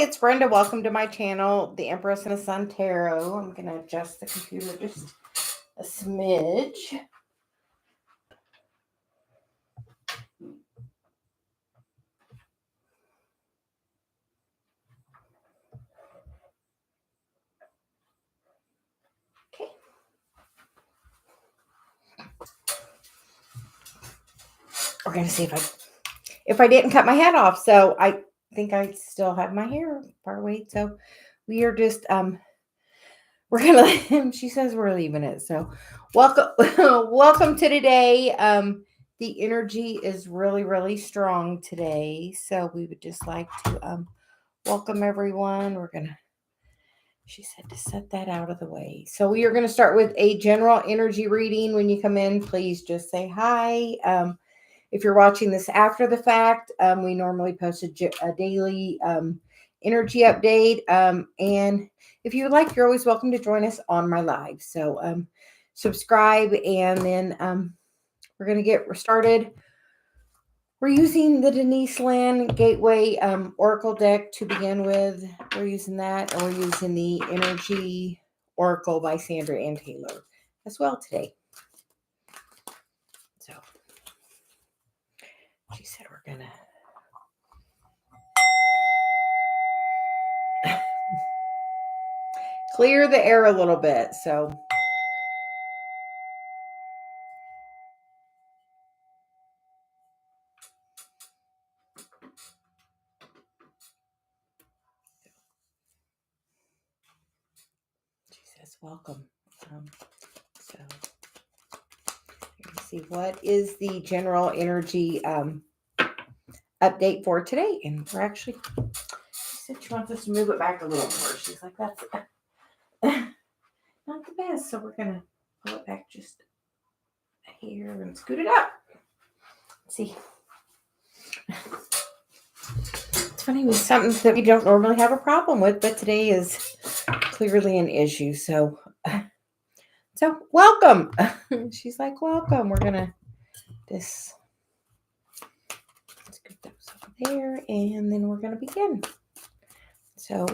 it's Brenda. Welcome to my channel, the Empress and the Sun Tarot. I'm going to adjust the computer just a smidge. Okay. We're going to see if I didn't cut my head off. So I think I still have my hair far away. So we are just we're gonna let him. She says we're leaving it. So welcome welcome to today. The energy is really strong today. So we would just like to welcome everyone. She said to set that out of the way. So we are going to start with a general energy reading. When you come in, please just say hi. If you're watching this after the fact, we normally post a daily energy update. And if you would like, you're always welcome to join us on my live. So subscribe, and then we're going to get started. We're using the Denise Land Gateway Oracle deck to begin with. We're using that, and we're using the Energy Oracle by Sandra Ann Taylor as well today. So she said we're going to clear the air a little bit. So she says welcome. So let's see, what is the general energy update for today? And we're actually, she said she wants us to move it back a little more. She's like, that's not the best. So we're going to pull it back just here and scoot it up. Let's see. It's funny, with something that we don't normally have a problem with, but today is clearly an issue. So welcome. She's like, welcome. We're going to just scoot those over there, and then we're going to begin. So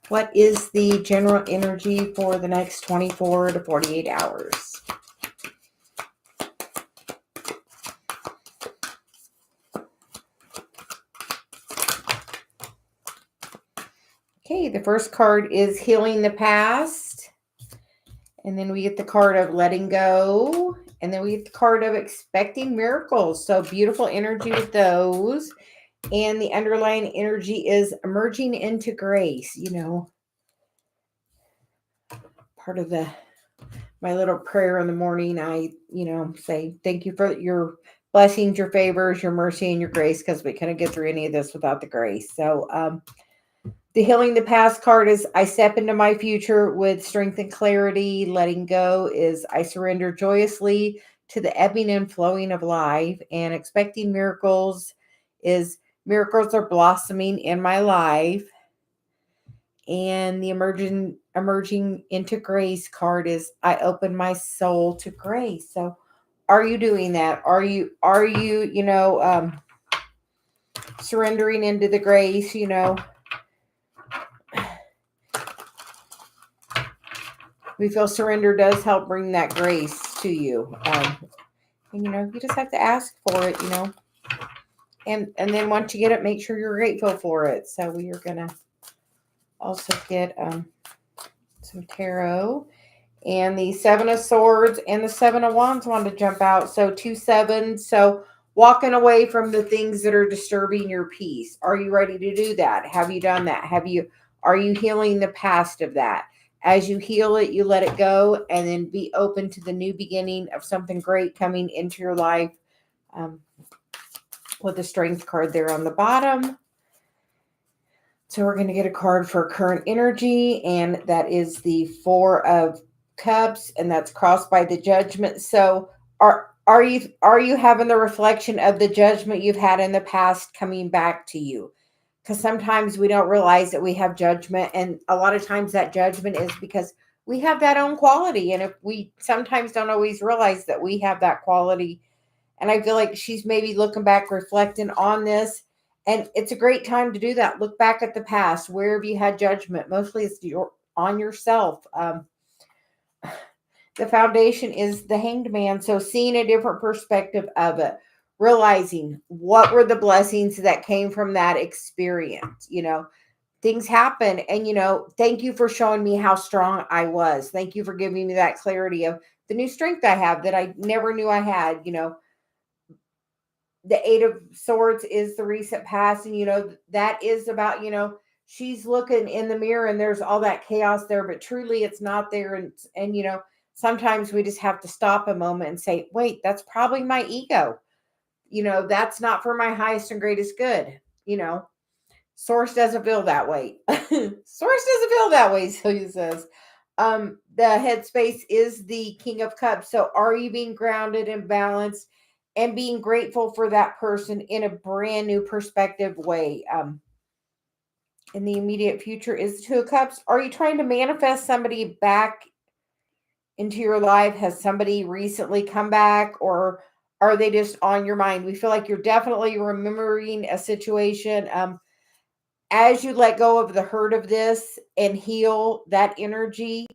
what is the general energy for the next 24 to 48 hours? Okay, the first card is Healing the Past. And then we get the card of Letting Go. And then we get the card of Expecting Miracles. So beautiful energy with those. And the underlying energy is emerging into grace. You know, part of my little prayer in the morning, I, say thank you for your blessings, your favors, your mercy, and your grace, because we couldn't get through any of this without the grace. So the Healing the Past card is I step into my future with strength and clarity. Letting go is I surrender joyously to the ebbing and flowing of life. And Expecting Miracles is miracles are blossoming in my life. And the emerging into grace card is I open my soul to grace. So are you doing that? Are you surrendering into the grace, We feel surrender does help bring that grace to you. And, you just have to ask for it, And then once you get it, make sure you're grateful for it. So we are going to also get some tarot. And the Seven of Swords and the Seven of Wands want to jump out. So 2 7s. So walking away from the things that are disturbing your peace. Are you ready to do that? Have you done that? Are you healing the past of that? As you heal it, you let it go, and then be open to the new beginning of something great coming into your life. With the Strength card there on the bottom. So we're going to get a card for current energy, and that is the 4 of Cups, and that's crossed by the Judgment. So are you having the reflection of the judgment you've had in the past coming back to you? Because sometimes we don't realize that we have judgment, and a lot of times that judgment is because we have that own quality, and if we sometimes don't always realize that we have that quality. And I feel like she's maybe looking back, reflecting on this, And it's a great time to do that. Look back at the past. Where have you had judgment? Mostly it's on yourself. The foundation is the Hanged Man. So seeing a different perspective of it, realizing what were the blessings that came from that experience. Things happen, and thank you for showing me how strong I was. Thank you for giving me that clarity of the new strength I have that I never knew I had. The Eight of Swords is the recent past, and that is about, she's looking in the mirror and there's all that chaos there, but truly it's not there. And sometimes we just have to stop a moment and say, wait, that's probably my ego. That's not for my highest and greatest good. Source doesn't feel that way. Source doesn't feel that way, Celia says. The headspace is the King of Cups. So are you being grounded and balanced and being grateful for that person in a brand new perspective way? In the immediate future is the Two of Cups. Are you trying to manifest somebody back into your life? Has somebody recently come back, or are they just on your mind? We feel like you're definitely remembering a situation. As you let go of the hurt of this and heal that energy,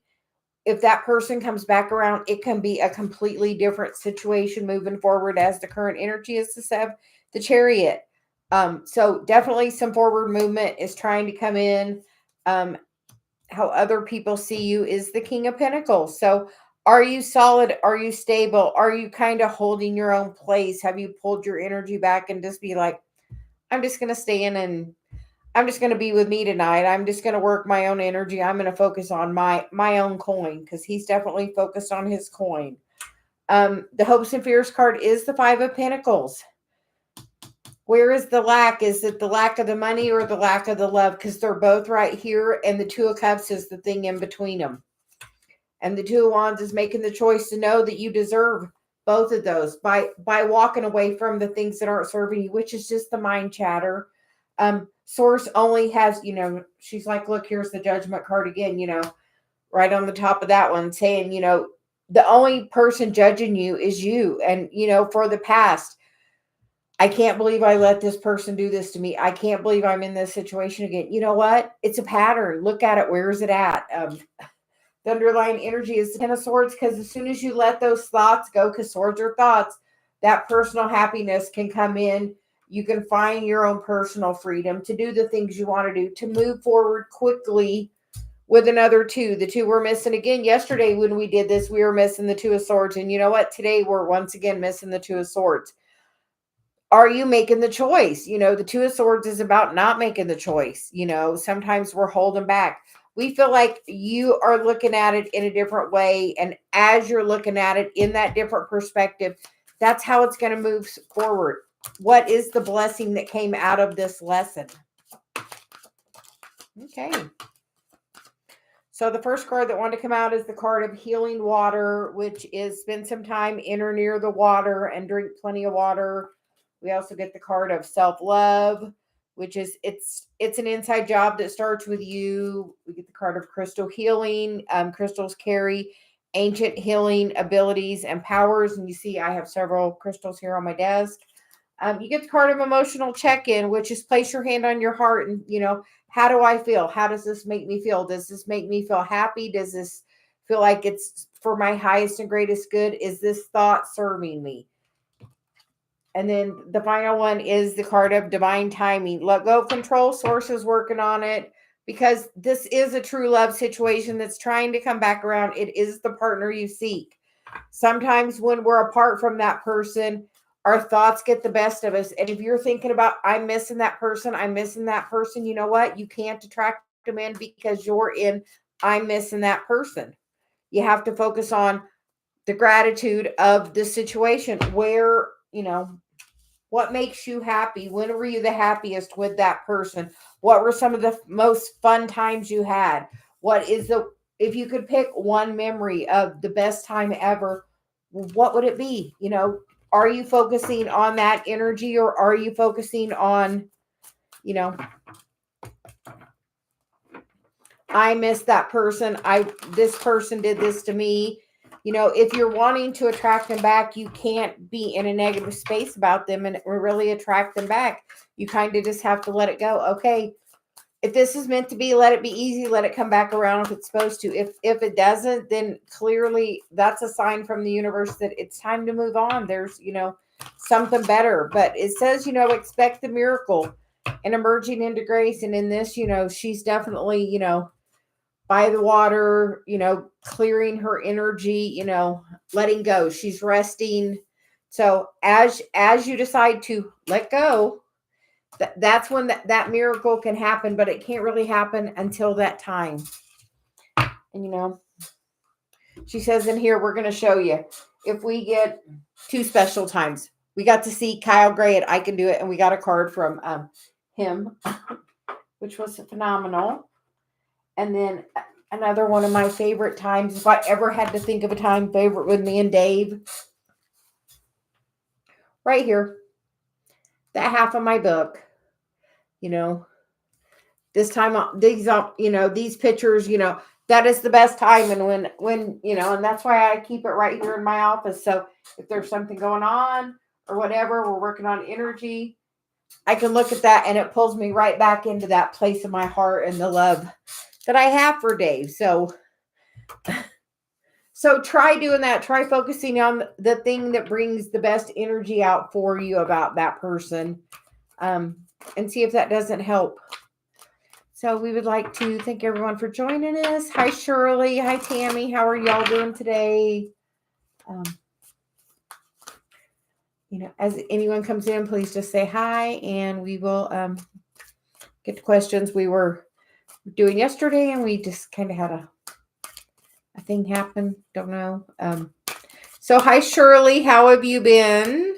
if that person comes back around, it can be a completely different situation moving forward, as the current energy is the Chariot. So definitely some forward movement is trying to come in. How other people see you is the King of Pentacles. So are you solid? Are you stable? Are you kind of holding your own place? Have you pulled your energy back and just be like, I'm just going to stay in and I'm just going to be with me tonight. I'm just going to work my own energy. I'm going to focus on my own coin, because he's definitely focused on his coin. The hopes and fears card is the Five of Pentacles. Where is the lack? Is it the lack of the money or the lack of the love? Because they're both right here, and the Two of Cups is the thing in between them. And the Two of Wands is making the choice to know that you deserve both of those by walking away from the things that aren't serving you, which is just the mind chatter. Source only has, she's like, look, here's the Judgment card again, right on the top of that one, saying, the only person judging you is you. And, for the past, I can't believe I let this person do this to me. I can't believe I'm in this situation again. You know what? It's a pattern. Look at it. Where is it at? The underlying energy is the Ten of Swords, because as soon as you let those thoughts go, because swords are thoughts, that personal happiness can come in. You can find your own personal freedom to do the things you want to do, to move forward quickly with another two. The two we're missing again. Yesterday when we did this, we were missing the Two of Swords. And you know what? Today we're once again missing the Two of Swords. Are you making the choice? The Two of Swords is about not making the choice. Sometimes we're holding back. We feel like you are looking at it in a different way. And as you're looking at it in that different perspective, that's how it's going to move forward. What is the blessing that came out of this lesson? Okay. So the first card that wanted to come out is the card of Healing Water, which is spend some time in or near the water and drink plenty of water. We also get the card of Self-Love, which is it's an inside job that starts with you. We get the card of Crystal Healing. Crystals carry ancient healing abilities and powers. And you see I have several crystals here on my desk. You get the card of Emotional Check-In, which is place your hand on your heart and, how do I feel? How does this make me feel? Does this make me feel happy? Does this feel like it's for my highest and greatest good? Is this thought serving me? And then the final one is the card of Divine Timing. Let go of control. Source is working on it, because this is a true love situation that's trying to come back around. It is the partner you seek. Sometimes when we're apart from that person, our thoughts get the best of us. And if you're thinking about, I'm missing that person, you know what? You can't attract them in, because you're in, I'm missing that person. You have to focus on the gratitude of the situation. Where, what makes you happy? When were you the happiest with that person? What were some of the most fun times you had? If you could pick one memory of the best time ever, what would it be? Are you focusing on that energy, or are you focusing on, I miss that person. This person did this to me. if you're wanting to attract them back, you can't be in a negative space about them and really attract them back. You kind of just have to let it go. Okay, if this is meant to be, let it be easy. Let it come back around if it's supposed to. If it doesn't, then clearly that's a sign from the universe that it's time to move on. There's, something better. But it says, expect the miracle and emerging into grace. And in this, she's definitely, by the water, clearing her energy, letting go. She's resting. So as you decide to let go, that's when that miracle can happen, but it can't really happen until that time. And she says in here, we're going to show you if we get 2 special times. We got to see Kyle Gray at I Can Do It, and we got a card from him, which was phenomenal. And then another one of my favorite times, if I ever had to think of a time favorite with me and Dave, right here, that half of my book, this time, these pictures, that is the best time. And when, and that's why I keep it right here in my office. So if there's something going on or whatever, we're working on energy, I can look at that and it pulls me right back into that place of my heart and the love that I have for Dave. So try doing that. Try focusing on the thing that brings the best energy out for you about that person, and see if that doesn't help. So we would like to thank everyone for joining us. Hi, Shirley. Hi, Tammy. How are y'all doing today? As anyone comes in, please just say hi, and we will get to questions we were doing yesterday, and we just kind of had a thing happen. Don't know. So hi, Shirley. How have you been?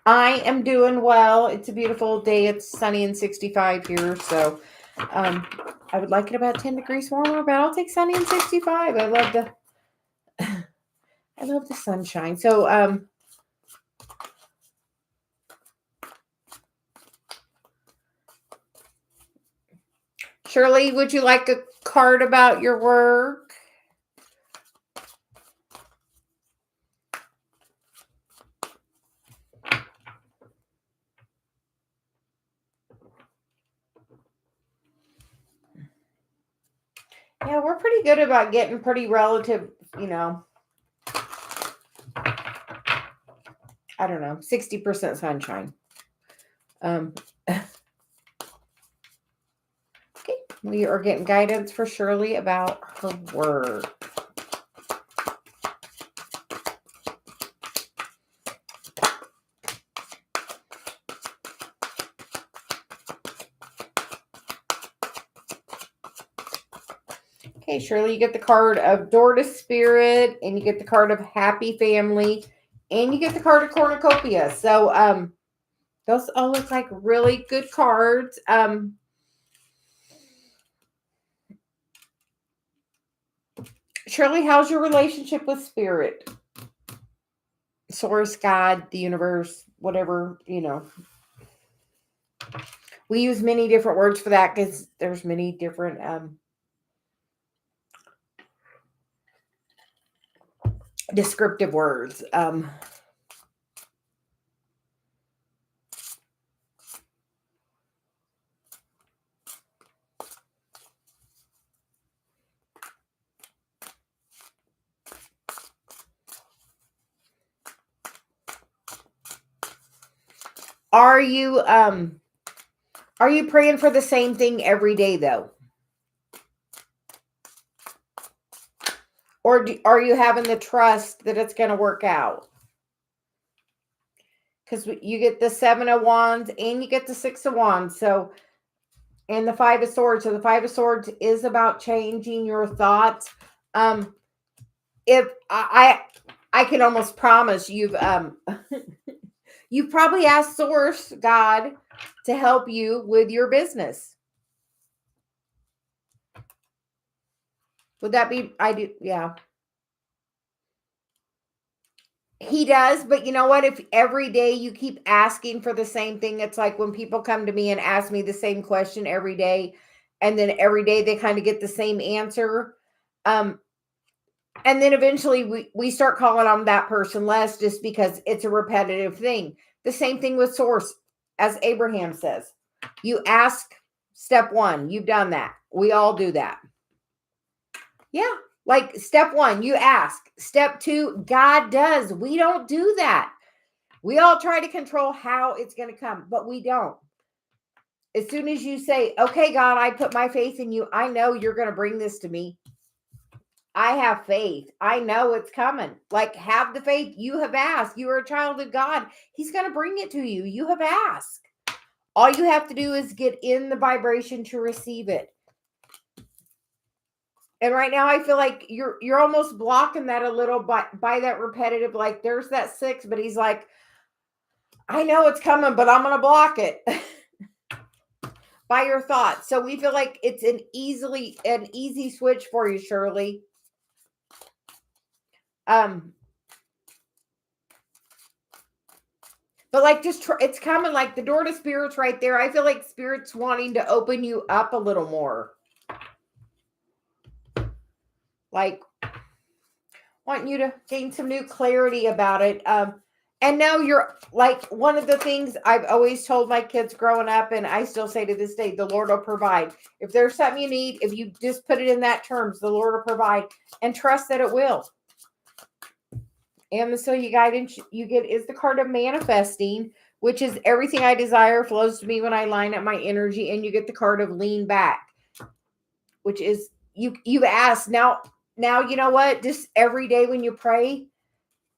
I am doing well. It's a beautiful day. It's sunny and 65 here. So I would like it about 10 degrees warmer, but I'll take sunny and 65. I love the sunshine. So Shirley, would you like a card about your work? Yeah, we're pretty good about getting pretty relative, I don't know, 60% sunshine. Okay, we are getting guidance for Shirley about her work. Okay, Shirley, you get the card of Door to Spirit, and you get the card of Happy Family, and you get the card of Cornucopia. So those all look like really good cards. Shirley, how's your relationship with Spirit? Source, God, the universe, whatever, We use many different words for that because there's many different descriptive words. Are you praying for the same thing every day though? Or are you having the trust that it's going to work out? Because you get the 7 of Wands and you get the 6 of Wands. So, and the 5 of Swords. So the 5 of Swords is about changing your thoughts. If I can almost promise you've you've probably asked Source, God, to help you with your business. Would that be, I do, yeah. He does, but you know what? If every day you keep asking for the same thing, it's like when people come to me and ask me the same question every day, and then every day they kind of get the same answer. Um, and then eventually we start calling on that person less just because it's a repetitive thing. The same thing with source, as Abraham says. You ask, step one, you've done that. We all do that. Yeah. Like step one, you ask. Step two, God does. We don't do that. We all try to control how it's going to come, but we don't. As soon as you say, okay, God, I put my faith in you. I know you're going to bring this to me. I have faith. I know it's coming. Like, have the faith. You have asked. You are a child of God. He's going to bring it to you. You have asked. All you have to do is get in the vibration to receive it. And right now I feel like you're almost blocking that a little by that repetitive, like there's that 6, but he's like, I know it's coming, but I'm going to block it by your thoughts. So we feel like it's an easy switch for you, Shirley. But like, just it's coming, like the door to spirits right there. I feel like spirit's wanting to open you up a little more. Like, wanting you to gain some new clarity about it. And now you're like, one of the things I've always told my kids growing up, and I still say to this day, the Lord will provide. If there's something you need, if you just put it in that terms, the Lord will provide, and trust that it will. And the CeliaGuidance you get is the card of manifesting, which is everything I desire flows to me when I line up my energy. And you get the card of lean back, which is you've asked. Now you know what? Just every day when you pray,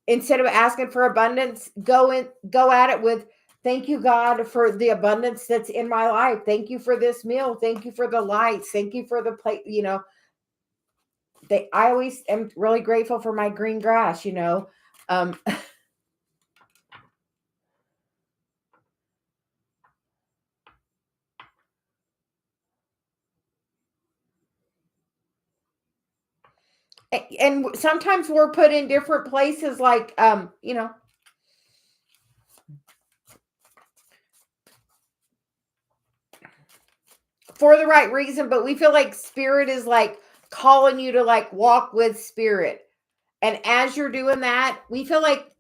instead of asking for abundance, go at it with, thank you, God, for the abundance that's in my life. Thank you for this meal. Thank you for the lights. Thank you for the plate. I always am really grateful for my green grass, and sometimes we're put in different places, like, for the right reason, but we feel like spirit is like calling you to like walk with spirit. And as you're doing that, we feel like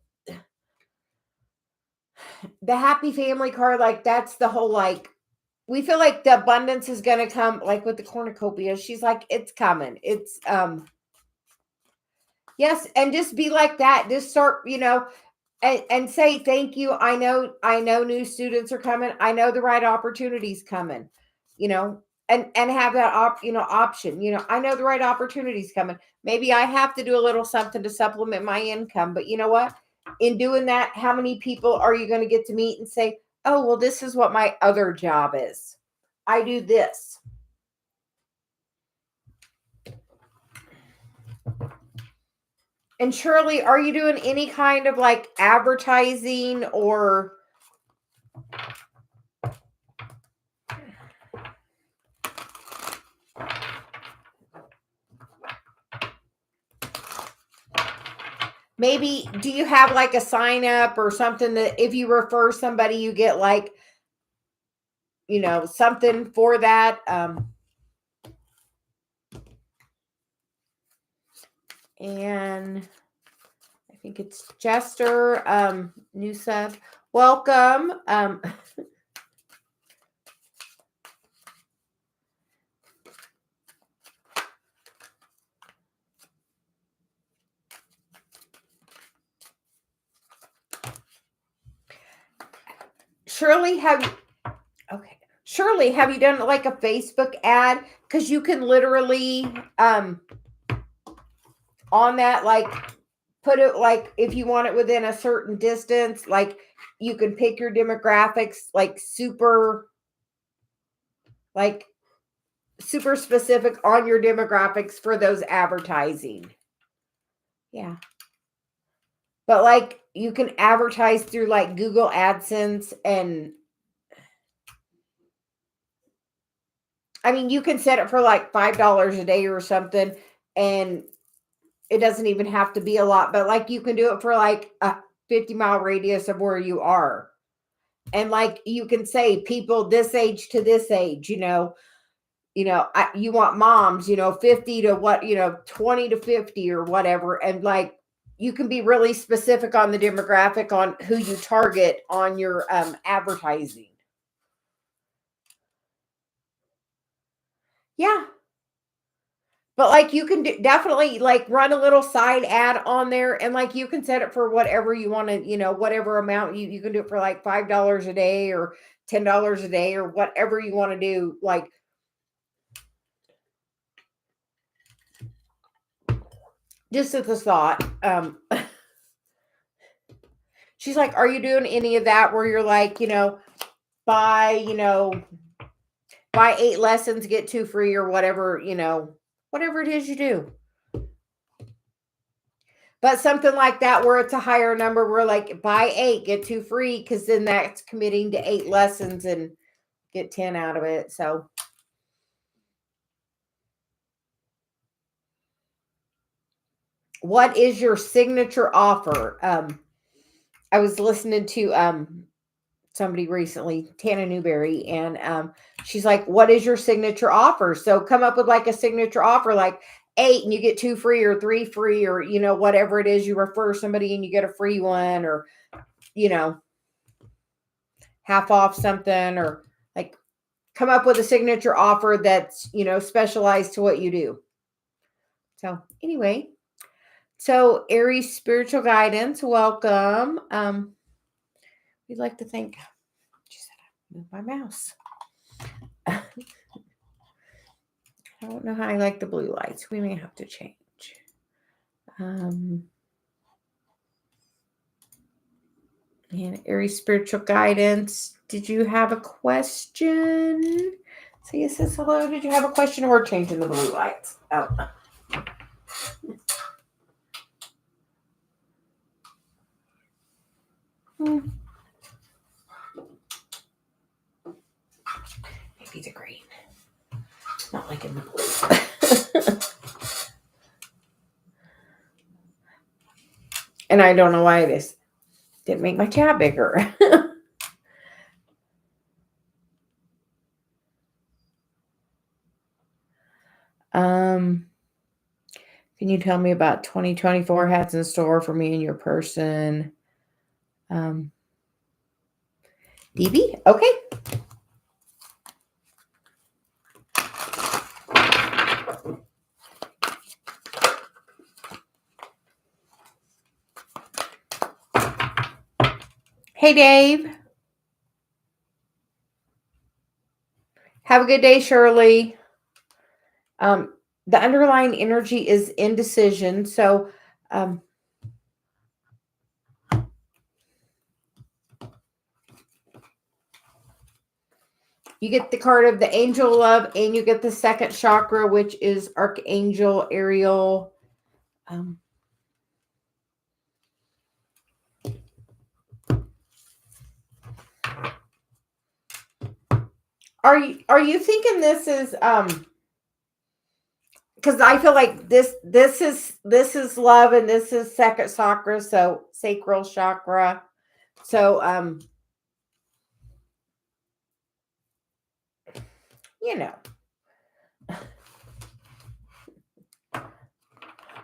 the happy family card, like that's the whole, like, we feel like the abundance is going to come, like with the cornucopia. She's like, it's coming. It's, yes. And just be like that. Just start, and say, thank you. I know new students are coming. I know the right opportunities coming, and have that option, I know the right opportunities coming. Maybe I have to do a little something to supplement my income, but you know what? In doing that, how many people are you going to get to meet and say, oh, well, this is what my other job is. I do this. And Shirley, are you doing any kind of like advertising or maybe do you have like a sign up or something that if you refer somebody, you get like, something for that? And I think it's Jester, new sub. Welcome. Shirley, have you done like a Facebook ad? Because you can literally on that, like, put it like if you want it within a certain distance, like you can pick your demographics, like super specific on your demographics for those advertising. Yeah. But like you can advertise through like Google AdSense, and I mean, you can set it for like $5 a day or something. And it doesn't even have to be a lot, but like you can do it for like a 50-mile radius of where you are. And like you can say people this age to this age, you want moms, 50 to 20 to 50 or whatever. And like, you can be really specific on the demographic on who you target on your advertising. Yeah. But like you can definitely like run a little side ad on there, and like you can set it for whatever you want to, whatever amount you can do it for like $5 a day or $10 a day or whatever you want to do. Like, just as a thought. She's like, are you doing any of that where you're like, buy, buy 8 lessons, get 2 free or whatever, whatever it is you do. But something like that where it's a higher number, where like buy 8, get 2 free, because then that's committing to 8 lessons and get 10 out of it. So what is your signature offer? I was listening to somebody recently, Tana Newberry, and she's like, what is your signature offer? So come up with like a signature offer, like 8 and you get 2 free or 3 free, or whatever it is. You refer somebody and you get a free one, or half off something, or like come up with a signature offer that's specialized to what you do. So anyway, so Aries spiritual guidance, welcome. We'd like to thank, she said I moved my mouse. I don't know how I like the blue lights. We may have to change. And Aries spiritual guidance. Did you have a question? Celia says hello. Did you have a question, or changing the blue lights? Oh. Maybe the green. Not like in the blue. And I don't know why this didn't make my tab bigger. Can you tell me about 2024 has in store for me and your person? DB? Okay. Hey, Dave. Have a good day, Shirley. The underlying energy is indecision. So, you get the card of the angel love, and you get the second chakra, which is Archangel Ariel. Are you thinking this is because I feel like this is love, and this is second chakra, so sacral chakra. So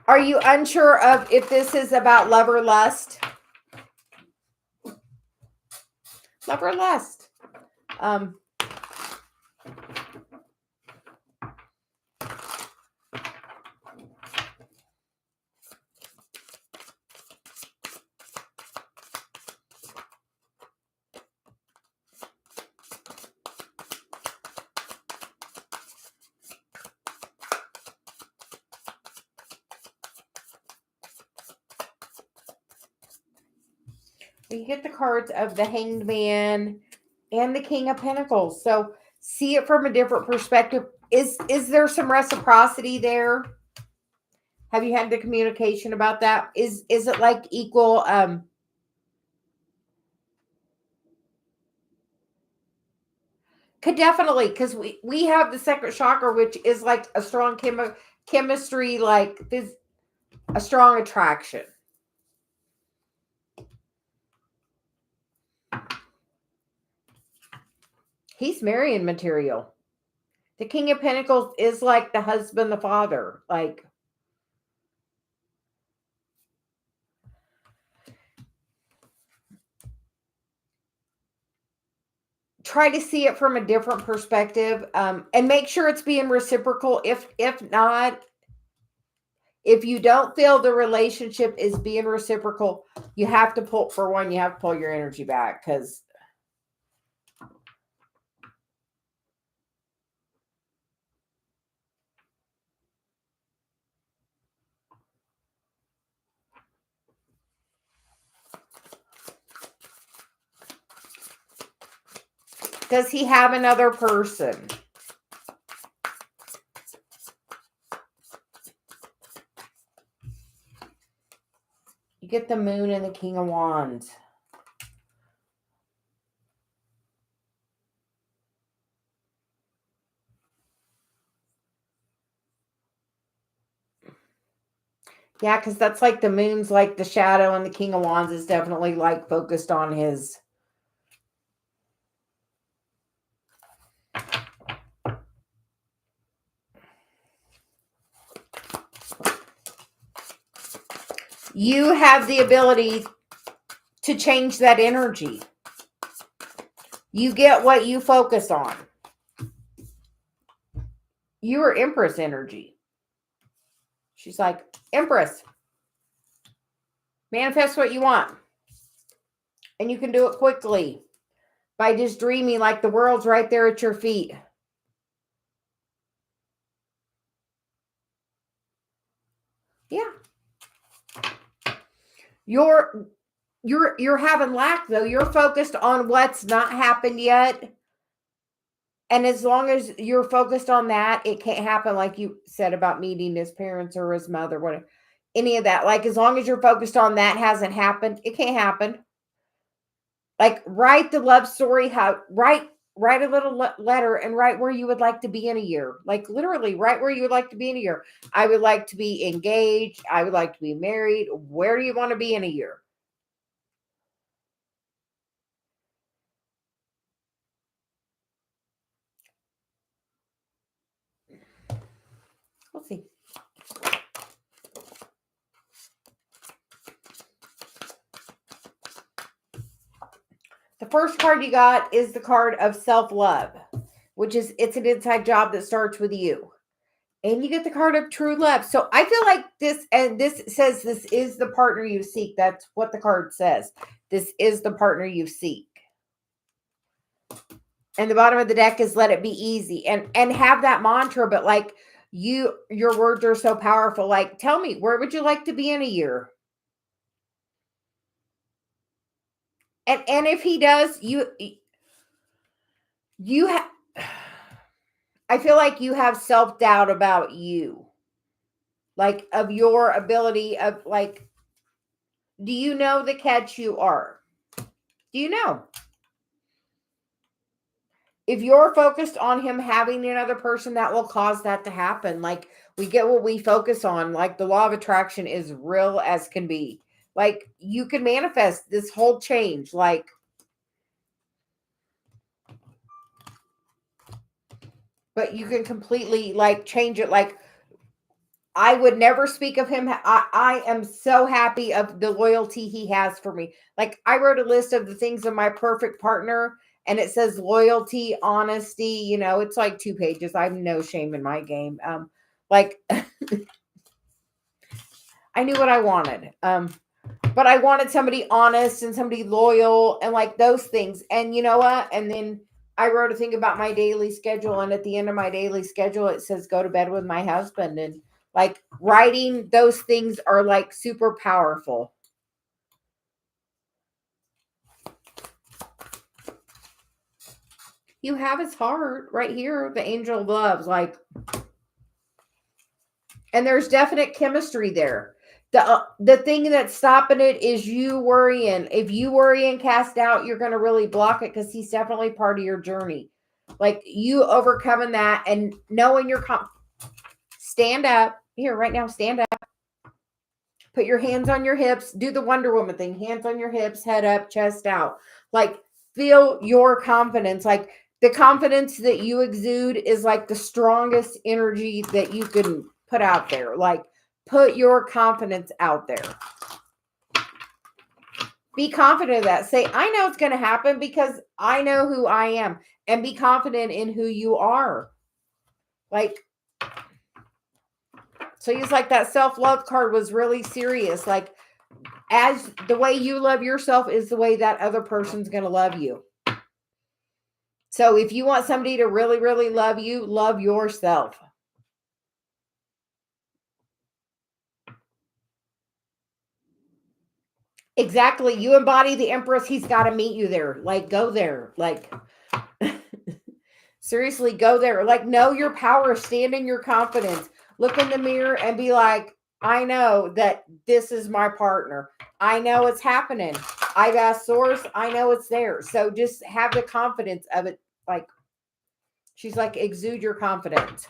are you unsure of if this is about love or lust? Love or lust? You get the cards of the Hanged Man and the King of Pentacles. So see it from a different perspective. Is there some reciprocity there? Have you had the communication about that? Is it like equal? Could definitely, because we have the second chakra, which is like a strong chemistry, like this, a strong attraction. He's marrying material. The King of Pentacles is like the husband, the father. Like, try to see it from a different perspective, and make sure it's being reciprocal. If not, if you don't feel the relationship is being reciprocal, you have to pull, for one, you have to pull your energy back, because does he have another person? You get the Moon and the King of Wands. Yeah, because that's like the Moon's like the shadow, and the King of Wands is definitely like focused on his. You have the ability to change that energy. You get what you focus on. You are Empress energy. She's like, Empress, manifest what you want. And you can do it quickly by just dreaming like the world's right there at your feet. Yeah. You're having lack, though. You're focused on what's not happened yet. And as long as you're focused on that, it can't happen, like you said about meeting his parents or his mother, whatever. Any of that. Like, as long as you're focused on that hasn't happened, it can't happen. Like, write the love story, write a little letter and write where you would like to be in a year. Like, literally, write where you would like to be in a year. I would like to be engaged. I would like to be married. Where do you want to be in a year? We'll see. The first card you got is the card of self-love, which is, it's an inside job that starts with you. And you get the card of true love. So I feel like this, and this says this is the partner you seek. That's what the card says. This is the partner you seek. And the bottom of the deck is let it be easy. And have that mantra, but like your words are so powerful. Like, tell me, where would you like to be in a year? And if he does, you have, I feel like you have self-doubt about you. Like, of your ability of, like, do you know the catch you are? Do you know? If you're focused on him having another person, that will cause that to happen. Like, we get what we focus on. Like, the law of attraction is real as can be. Like, you can manifest this whole change. Like, but you can completely, like, change it. Like, I would never speak of him. I am so happy of the loyalty he has for me. Like, I wrote a list of the things of my perfect partner, and it says loyalty, honesty. You know, it's like 2 pages. I have no shame in my game. Like, I knew what I wanted. But I wanted somebody honest and somebody loyal and like those things. And you know what? And then I wrote a thing about my daily schedule. And at the end of my daily schedule, it says go to bed with my husband. And like, writing those things are like super powerful. You have his heart right here. The angel of loves, like, and there's definite chemistry there. The thing that's stopping it is you worrying. If you worry and cast out, you're going to really block it, because he's definitely part of your journey. Like, you overcoming that and knowing stand up. Here, right now, stand up. Put your hands on your hips. Do the Wonder Woman thing. Hands on your hips, head up, chest out. Like, feel your confidence. Like, the confidence that you exude is like the strongest energy that you can put out there. Like, put your confidence out there. Be confident of that. Say, I know it's going to happen because I know who I am. And be confident in who you are. Like, so it's like that self-love card was really serious. Like, as the way you love yourself is the way that other person's going to love you. So if you want somebody to really, really love you, love yourself. Exactly. You embody the Empress. He's got to meet you there. Like, go there. Like, seriously, go there. Like, know your power. Stand in your confidence. Look in the mirror and be like, I know that this is my partner. I know it's happening. I've asked Source. I know it's there. So just have the confidence of it. Like, she's like, exude your confidence.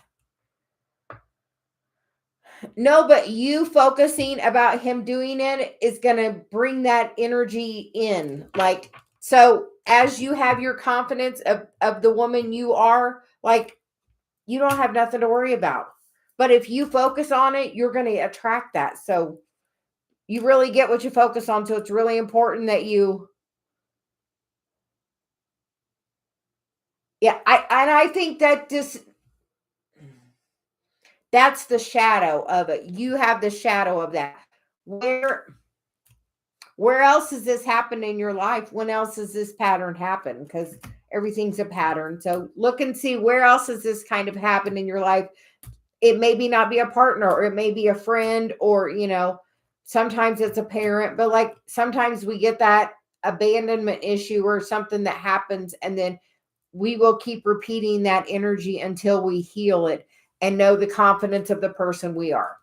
No, but you focusing about him doing it is going to bring that energy in. Like, so as you have your confidence of the woman you are, like, you don't have nothing to worry about. But if you focus on it, you're going to attract that. So you really get what you focus on. So it's really important that you, I think that that's the shadow of it. You have the shadow of that. Where else has this happened in your life? When else has this pattern happened? Because everything's a pattern. So look and see where else has this kind of happened in your life. It may not be a partner, or it may be a friend, or, sometimes it's a parent, but like sometimes we get that abandonment issue or something that happens, and then we will keep repeating that energy until we heal it and know the confidence of the person we are.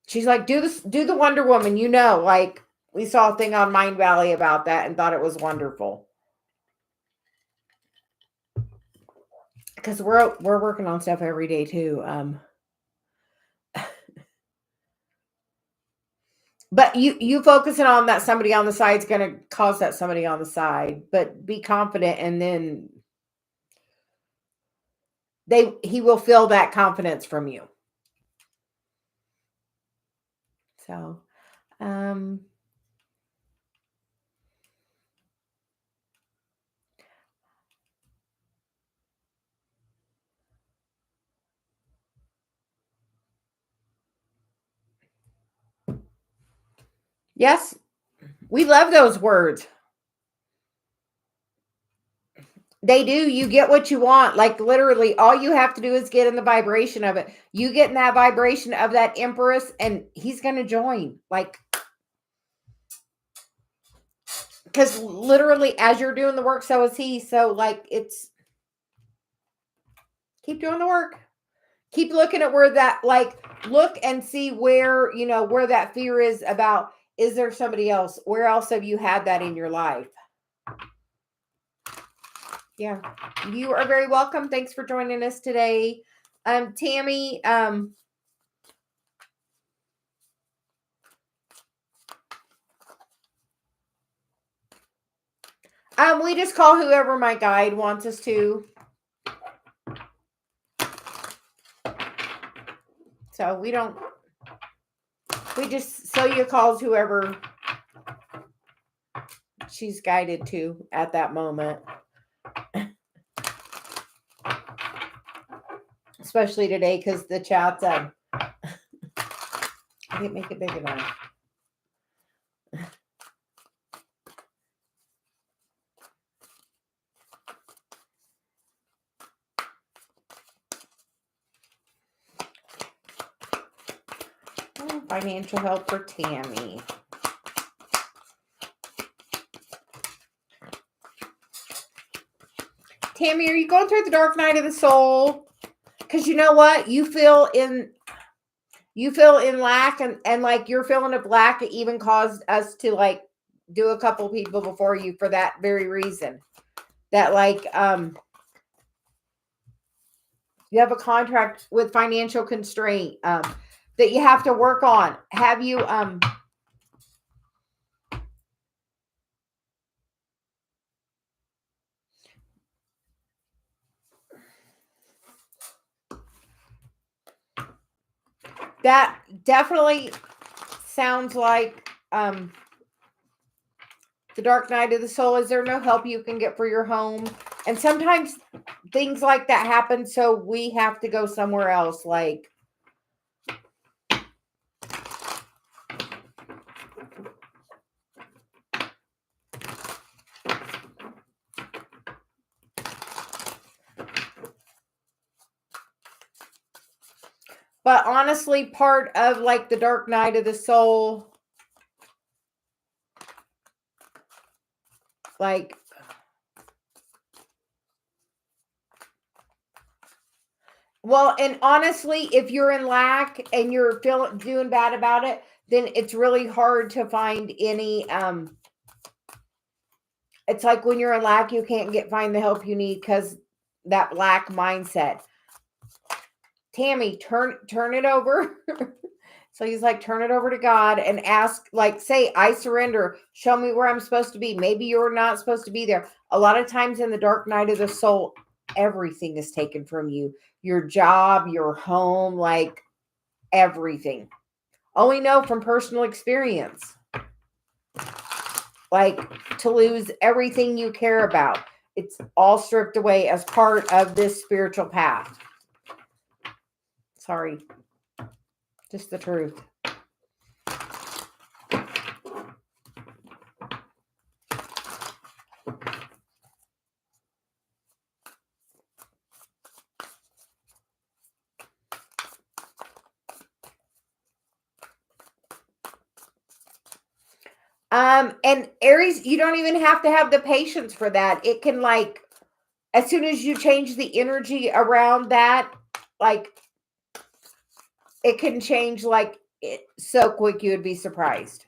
She's like, do the Wonder Woman, like we saw a thing on Mind Valley about that and thought it was wonderful. Because we're working on stuff every day too. But you focusing on that somebody on the side is going to cause that somebody on the side. But be confident, and then he will feel that confidence from you. So, yes, we love those words. They do. You get what you want. Like, literally, all you have to do is get in the vibration of it. You get in that vibration of that Empress, and he's going to join. Like, because literally, as you're doing the work, so is he. So, like, keep doing the work. Keep looking at where that, like, look and see where, where that fear is about. Is there somebody else? Where else have you had that in your life? Yeah, you are very welcome. Thanks for joining us today. Tammy, we just call whoever my guide wants us to. So we just, Celia calls whoever she's guided to at that moment. Especially today, because the chat's, I didn't make it big enough. Financial help for Tammy. Tammy, are you going through the dark night of the soul? Because you know what? You feel in lack, and like you're feeling of lack. It even caused us to like do a couple people before you for that very reason. That like You have a contract with financial constraint that you have to work on. Have you that definitely sounds like the dark night of the soul. Is there no help you can get for your home? And sometimes things like that happen, so we have to go somewhere else. Like, but honestly, part of like the dark night of the soul, like, well, and honestly, if you're in lack and you're feeling doing bad about it, then it's really hard to find any it's like when you're in lack, you can't find the help you need because that lack mindset. Tammy, turn it over. So he's like, turn it over to God and ask, like, say, I surrender. Show me where I'm supposed to be. Maybe you're not supposed to be there. A lot of times in the dark night of the soul, everything is taken from you. Your job, your home, like everything. Only know from personal experience. Like to lose everything you care about. It's all stripped away as part of this spiritual path. Sorry. Just the truth. And Aries, you don't even have to have the patience for that. It can like, as soon as you change the energy around that, like it can change like it so quick you would be surprised.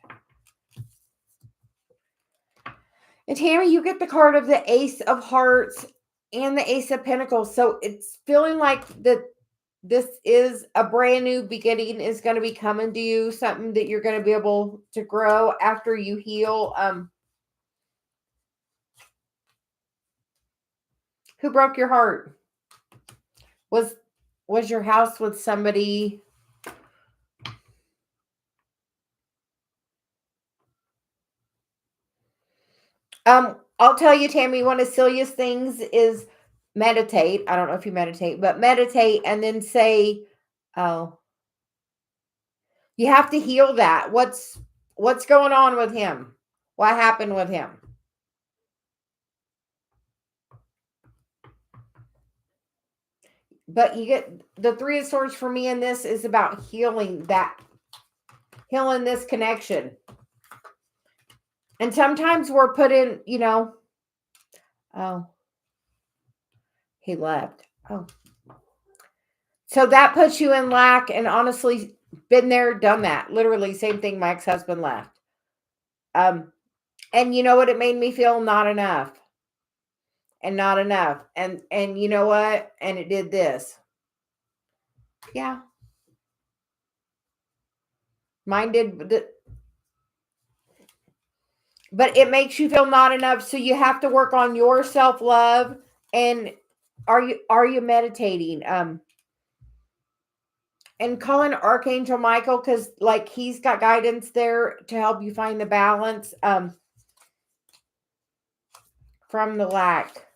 And Tammy, you get the card of the Ace of Hearts and the Ace of Pentacles. So it's feeling like that this is a brand new beginning is going to be coming to you, something that you're going to be able to grow after you heal. Who broke your heart? Was your house with somebody? I'll tell you, Tammy, one of Celia's things is meditate. I don't know if you meditate, but meditate and then say, oh, you have to heal that. What's going on with him? What happened with him? But you get the Three of Swords for me in this is about healing this connection. And sometimes we're put in, oh, he left. Oh. So that puts you in lack, and honestly, been there, done that. Literally, same thing. My ex-husband left. And you know what? It made me feel not enough. And not enough. And you know what? And it did this. Yeah. Mine did. But it makes you feel not enough. So you have to work on your self-love. And are you meditating? And calling Archangel Michael, because like he's got guidance there to help you find the balance from the lack.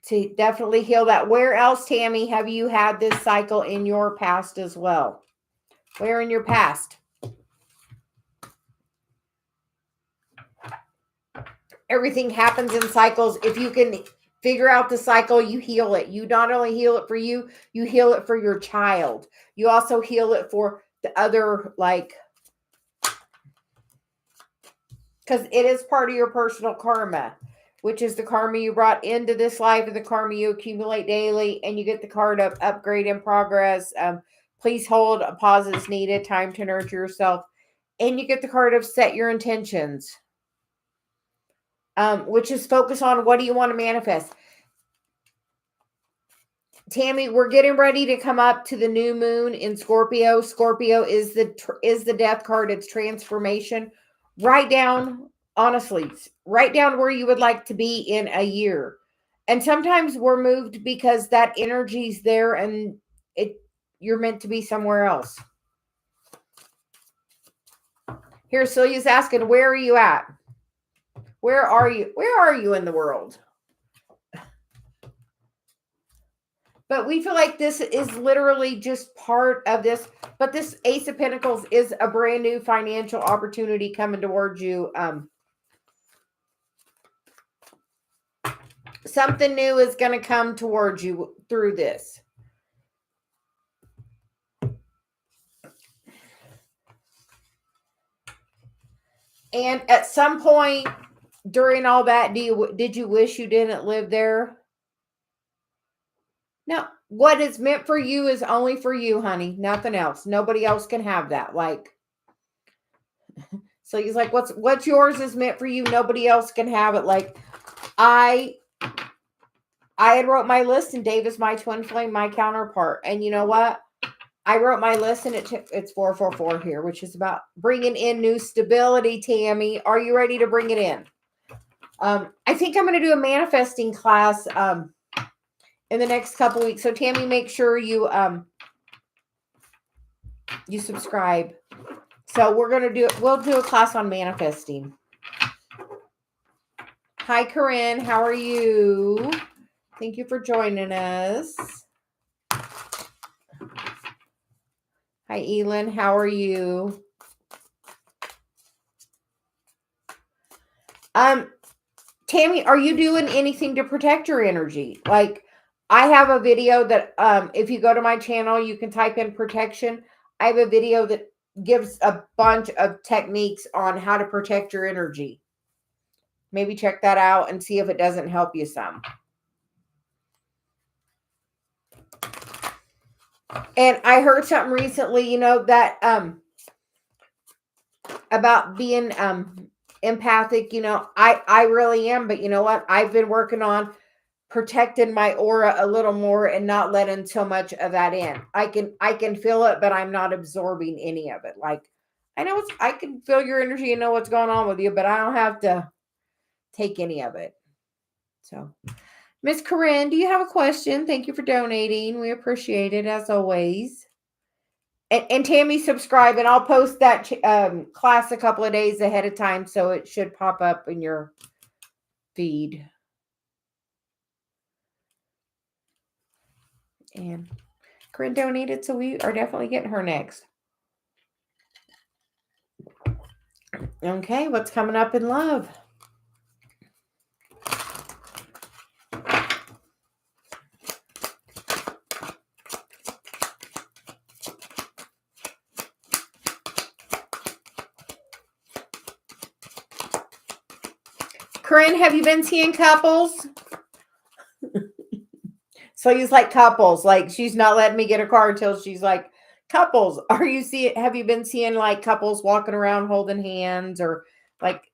To definitely heal that. Where else, Tammy, have you had this cycle in your past as well? Where in your past? Everything happens in cycles. If you can figure out the cycle, you heal it. You not only heal it for you, you heal it for your child. You also heal it for the other, like, because it is part of your personal karma, which is the karma you brought into this life and the karma you accumulate daily. And you get the card of upgrade in progress. Please hold, a pause is needed, time to nurture yourself. And you get the card of set your intentions, which is focus on what do you want to manifest. Tammy, we're getting ready to come up to the new moon in Scorpio. Scorpio is the death card. It's transformation. Write down, honestly, write down where you would like to be in a year. And sometimes we're moved because that energy's there and you're meant to be somewhere else. Here, Celia's asking, where are you at? Where are you? Where are you in the world? But we feel like this is literally just part of this. But this Ace of Pentacles is a brand new financial opportunity coming towards you. Something new is going to come towards you through this. And at some point during all that, did you wish you didn't live there? No. What is meant for you is only for you, honey. Nothing else. Nobody else can have that. Like, so he's like, what's yours is meant for you. Nobody else can have it. Like, I had wrote my list, and Dave is my twin flame, my counterpart. And you know what? I wrote my list, and it's 444 here, which is about bringing in new stability. Tammy, are you ready to bring it in? I think I'm going to do a manifesting class in the next couple weeks. So Tammy, make sure you you subscribe. So we'll do a class on manifesting. Hi, Corinne. How are you? Thank you for joining us. Hi, Elin. How are you? Tammy, are you doing anything to protect your energy? Like, I have a video that if you go to my channel, you can type in protection. I have a video that gives a bunch of techniques on how to protect your energy. Maybe check that out and see if it doesn't help you some. And I heard something recently, you know, that about being empathic. You know, I really am, but you know what? I've been working on protecting my aura a little more and not letting so much of that in. I can feel it, but I'm not absorbing any of it. Like, I can feel your energy and know what's going on with you, but I don't have to take any of it. So, Miss Corinne, do you have a question? Thank you for donating. We appreciate it as always. And Tammy, subscribe, and I'll post that class a couple of days ahead of time, so it should pop up in your feed. And Corinne donated, so we are definitely getting her next. Okay, what's coming up in love? Corinne, have you been seeing couples? So he's like couples. Like, she's not letting me get a car until she's like, couples. Have you been seeing like couples walking around holding hands, or like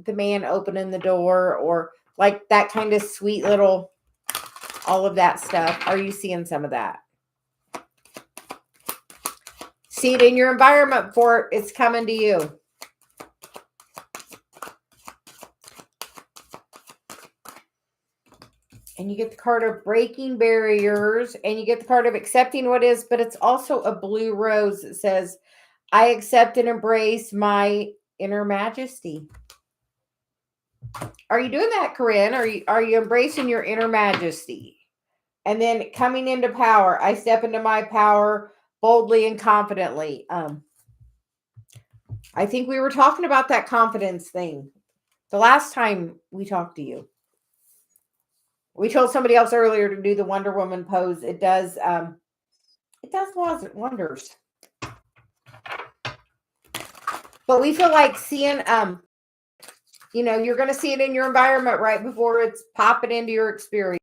the man opening the door, or like that kind of sweet little, all of that stuff? Are you seeing some of that? See it in your environment before it's coming to you. And you get the card of breaking barriers, and you get the card of accepting what is, but it's also a blue rose that says, I accept and embrace my inner majesty. Are you doing that, Corinne? Are you embracing your inner majesty? And then coming into power. I step into my power boldly and confidently. I think we were talking about that confidence thing the last time we talked to you. We told somebody else earlier to do the Wonder Woman pose. It does wonders. But we feel like seeing, you know, you're going to see it in your environment right before it's popping into your experience.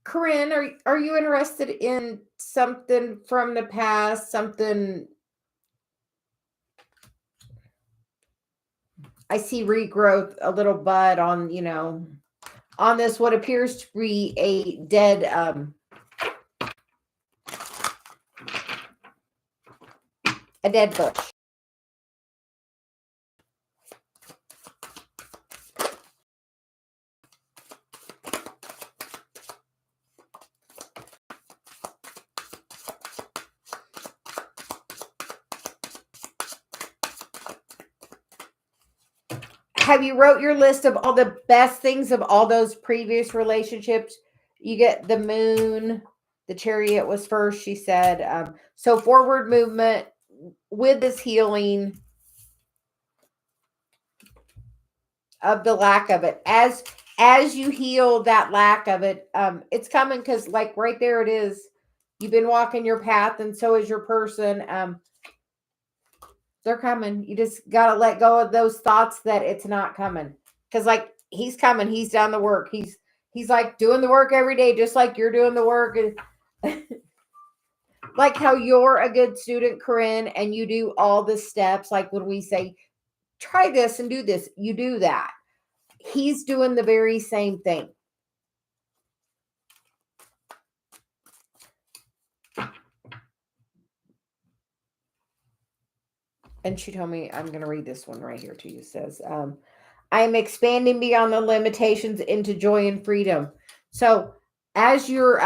Corinne, are you interested in something from the past? Something I see regrowth, a little bud on, on this what appears to be a dead bush. Have you wrote your list of all the best things of all those previous relationships? You get the moon, the chariot was first, she said. So forward movement with this healing of the lack of it. As you heal that lack of it, it's coming because like right there it is. You've been walking your path and so is your person. They're coming. You just got to let go of those thoughts that it's not coming. Because like he's coming. He's done the work. He's like doing the work every day, just like you're doing the work. Like how you're a good student, Corinne, and you do all the steps. Like when we say, try this and do this, you do that. He's doing the very same thing. And she told me, I'm going to read this one right here to you. It says, I am expanding beyond the limitations into joy and freedom. So as you're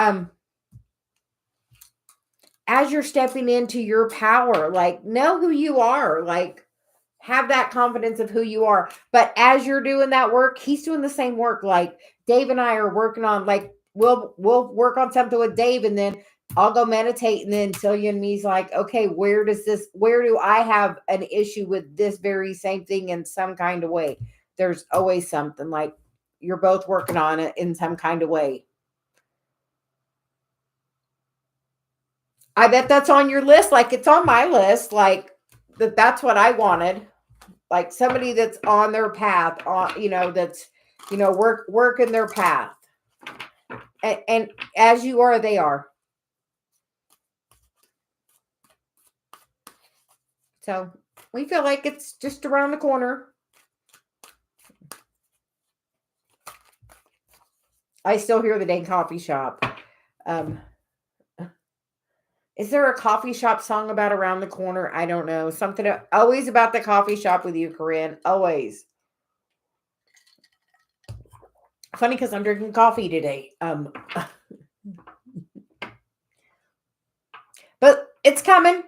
stepping into your power, like know who you are, like have that confidence of who you are. But as you're doing that work, he's doing the same work. Like Dave and I are working on, like we'll work on something with Dave and then I'll go meditate, and then Celia and me's like, okay, where do I have an issue with this very same thing in some kind of way? There's always something, like you're both working on it in some kind of way. I bet that's on your list. Like it's on my list. Like that's what I wanted. Like somebody that's on their path, that's, working their path. And as you are, they are. So we feel like it's just around the corner. I still hear the dang coffee shop. Is there a coffee shop song about around the corner? I don't know. Something always about the coffee shop with you, Corinne. Always. Funny because I'm drinking coffee today. But it's coming.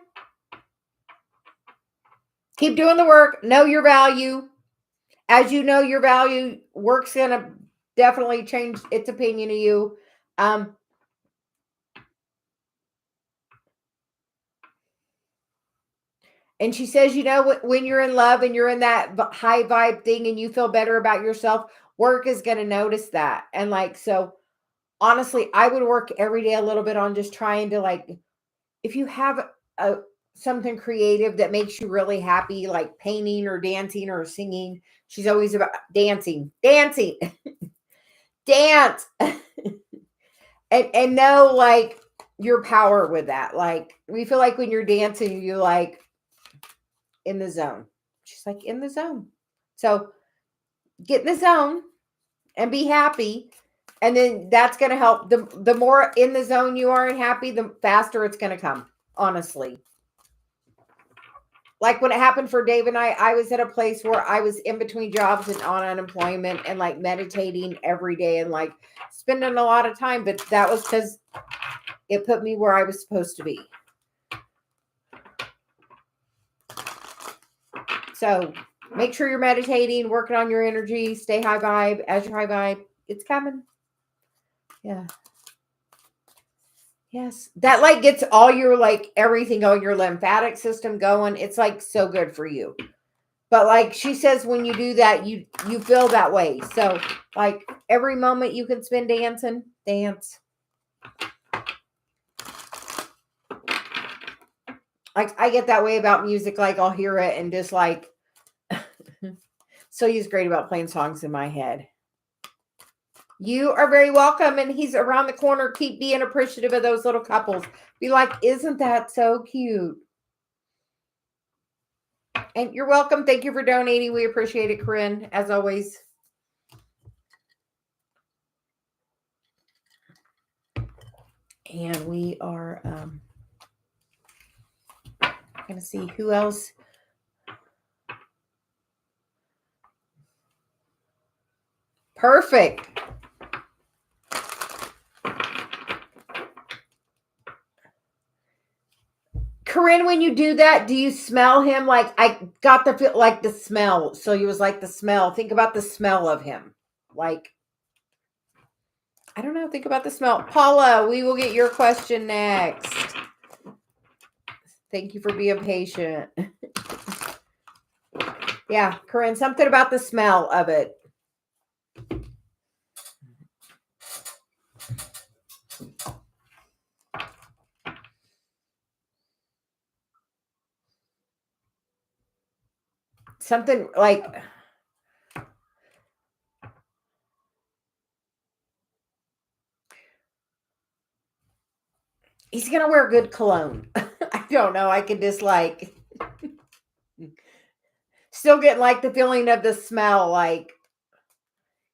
Keep doing the work. Know your value. As you know your value, work's going to definitely change its opinion of you. And she says, when you're in love and you're in that high vibe thing and you feel better about yourself, work is going to notice that. And like, so honestly, I would work every day a little bit on just trying to, like, if you have something creative that makes you really happy, like painting or dancing or singing. She's always about dancing, dance. and know like your power with that. Like we feel like when you're dancing, you like in the zone. She's like in the zone. So get in the zone and be happy. And then that's going to help. The more in the zone you are and happy, the faster it's going to come, honestly. Like when it happened for Dave and I was at a place where I was in between jobs and on unemployment and like meditating every day and like spending a lot of time. But that was because it put me where I was supposed to be. So make sure you're meditating, working on your energy, stay high vibe. As your high vibe, it's coming. Yeah. Yes. That like gets all your like everything on your lymphatic system going. It's like so good for you. But like she says, when you do that, you feel that way. So like every moment you can spend dancing, dance. Like I get that way about music. Like I'll hear it and just like, Celia's great about playing songs in my head. You are very welcome. And he's around the corner. Keep being appreciative of those little couples. Be like, isn't that so cute? And you're welcome. Thank you for donating. We appreciate it, Corinne, as always. And we are going to see who else. Perfect. Corinne, when you do that, do you smell him? Like, I got the feel, like the smell. So you was like the smell. Think about the smell of him. Like, I don't know. Think about the smell. Paula, we will get your question next. Thank you for being patient. Yeah, Corinne, something about the smell of it. Something like, he's going to wear good cologne. I don't know. I could just like, still get like the feeling of the smell. Like,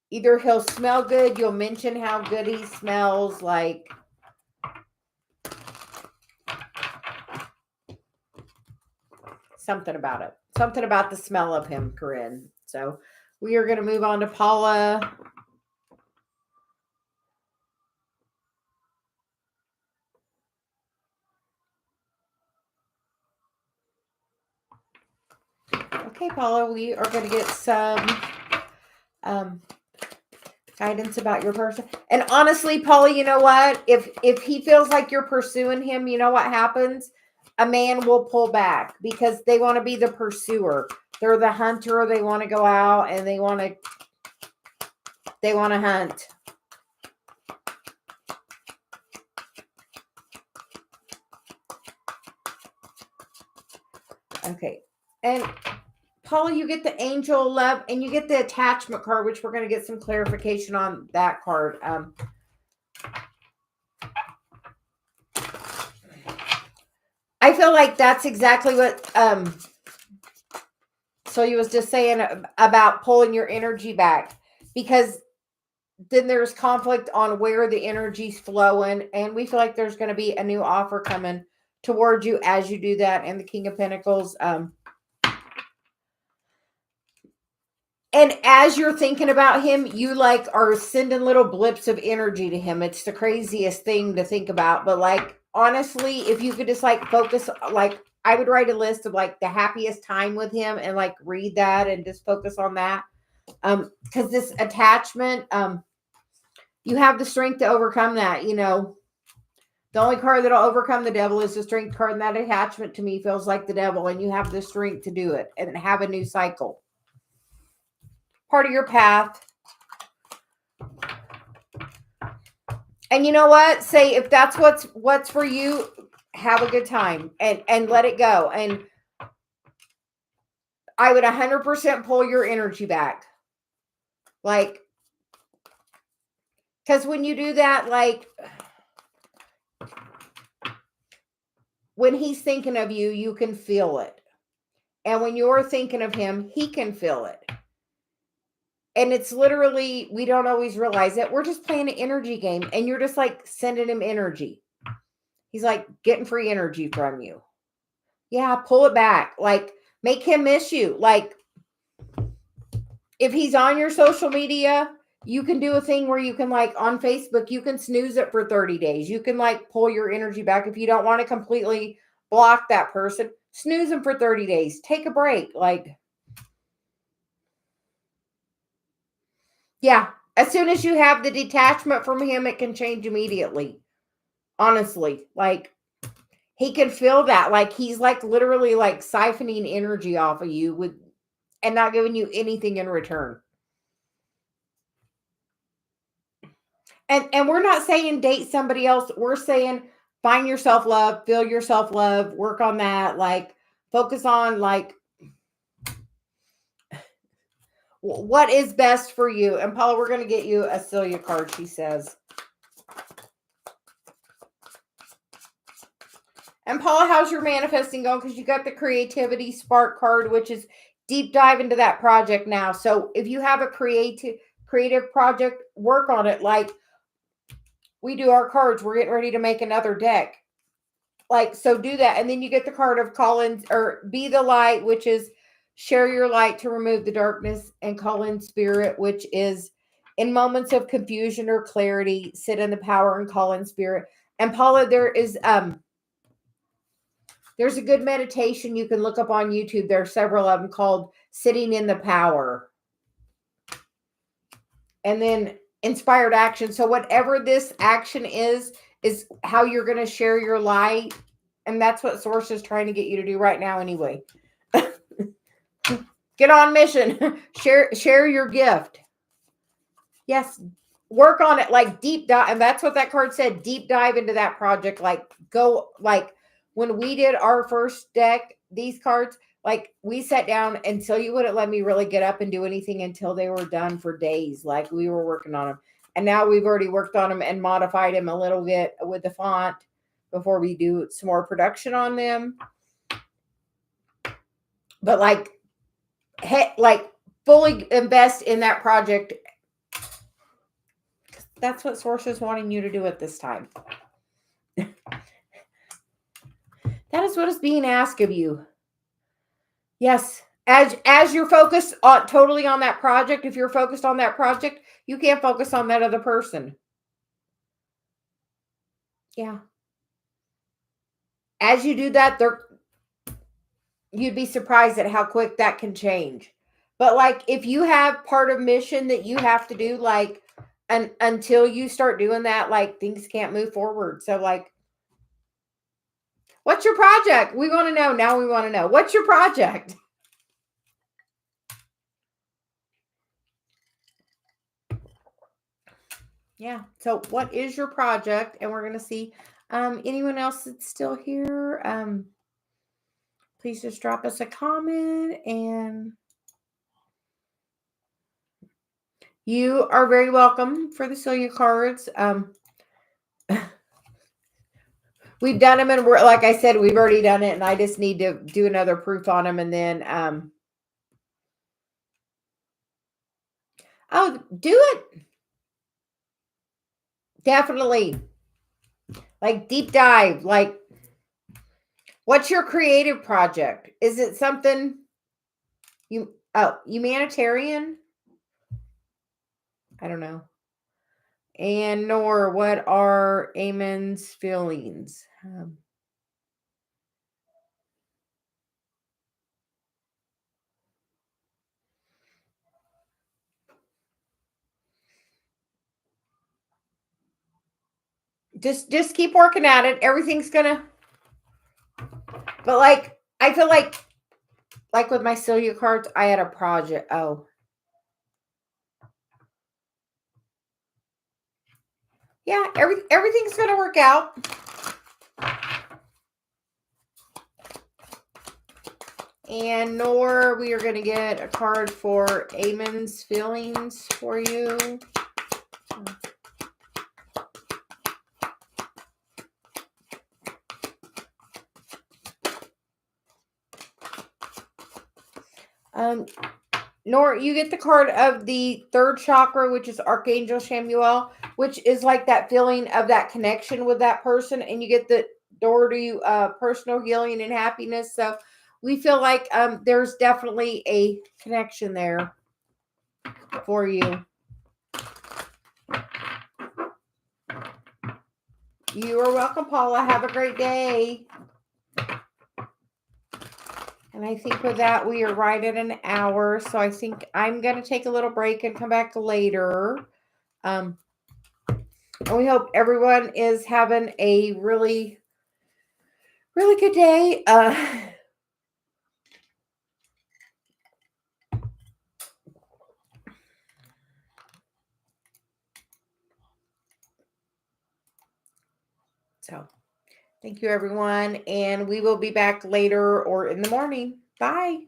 either he'll smell good, you'll mention how good he smells, like, something about it. Something about the smell of him, Corinne. So we are going to move on to Paula. Okay, Paula, we are going to get some guidance about your person. And honestly, Paula, you know what? If he feels like you're pursuing him, you know what happens? A man will pull back because they want to be the pursuer. They're the hunter. They want to go out and they want to hunt. Okay. And Paula, you get the angel love and you get the attachment card, which we're going to get some clarification on that card. I feel like that's exactly what Celia was just saying about pulling your energy back, because then there's conflict on where the energy's flowing, and we feel like there's going to be a new offer coming towards you as you do that. And the King of Pentacles, and as you're thinking about him, you like are sending little blips of energy to him. It's the craziest thing to think about. But like, honestly, if you could just like focus, like I would write a list of like the happiest time with him and like read that and just focus on that. Because this attachment, you have the strength to overcome that. You know, the only card that'll overcome the devil is the strength card. And that attachment to me feels like the devil, and you have the strength to do it and have a new cycle. Part of your path. And you know what? Say, if that's what's for you, have a good time and let it go. And I would 100% pull your energy back. Like, because when you do that, like, when he's thinking of you, you can feel it. And when you're thinking of him, he can feel it. And it's literally, we don't always realize it. We're just playing an energy game, and you're just like sending him energy. He's like getting free energy from you. Yeah, pull it back. Like, make him miss you. Like, if he's on your social media, you can do a thing where you can, like, on Facebook, you can snooze it for 30 days. You can like pull your energy back. If you don't want to completely block that person, snooze them for 30 days. Take a break. Like, yeah, as soon as you have the detachment from him, it can change immediately. Honestly, like, he can feel that. Like, he's like literally like siphoning energy off of you with, and not giving you anything in return. And we're not saying date somebody else. We're saying find your self-love, feel your self-love, work on that. Like, focus on like What is best for you? And Paula, we're going to get you a Celia card, she says. And Paula, how's your manifesting going? Because you got the creativity spark card, which is deep dive into that project now. So if you have a creative project, work on it. Like we do our cards, we're getting ready to make another deck. Like, so do that. And then you get the card of call in or be the light, which is share your light to remove the darkness, and call in spirit, which is in moments of confusion or clarity, sit in the power and call in spirit. And Paula, there's a good meditation you can look up on YouTube. There are several of them called Sitting in the Power. And then inspired action. So whatever this action is how you're going to share your light. And that's what Source is trying to get you to do right now anyway. Get on mission. Share your gift. Yes. Work on it, like deep dive. And that's what that card said. Deep dive into that project. Like go, like when we did our first deck, these cards, like we sat down and Celia wouldn't let me really get up and do anything until they were done for days. Like we were working on them. And now we've already worked on them and modified them a little bit with the font before we do some more production on them. But like fully invest in that project. That's what Source is wanting you to do at this time. That is what is being asked of you. Yes. As you're focused on totally on that project, if you're focused on that project, you can't focus on that other person. Yeah. As you do that, you'd be surprised at how quick that can change. But like if you have part of mission that you have to do, like until you start doing that, like things can't move forward. So like, what's your project? We want to know. Now we want to know. What's your project? Yeah. So what is your project? And we're going to see anyone else that's still here. Please just drop us a comment, and you are very welcome for the Celia cards. We've done them, and we're, like I said, we've already done it, and I just need to do another proof on them, and then do it. Definitely. Like deep dive. Like, what's your creative project? Is it something humanitarian? I don't know. And nor what are Amon's feelings? Just keep working at it. Everything's gonna. But like, I feel like with my Celia cards, I had a project. Oh, yeah. Everything's gonna work out. And nor we are going to get a card for Amon's feelings for you. Nor you get the card of the third chakra, which is Archangel Chamuel, which is like that feeling of that connection with that person. And you get the door to personal healing and happiness. So we feel like there's definitely a connection there for you. You are welcome, Paula. Have a great day. And I think with that, we are right at an hour. So I think I'm going to take a little break and come back later. And we hope everyone is having a really, really good day. So thank you, everyone. And we will be back later or in the morning. Bye.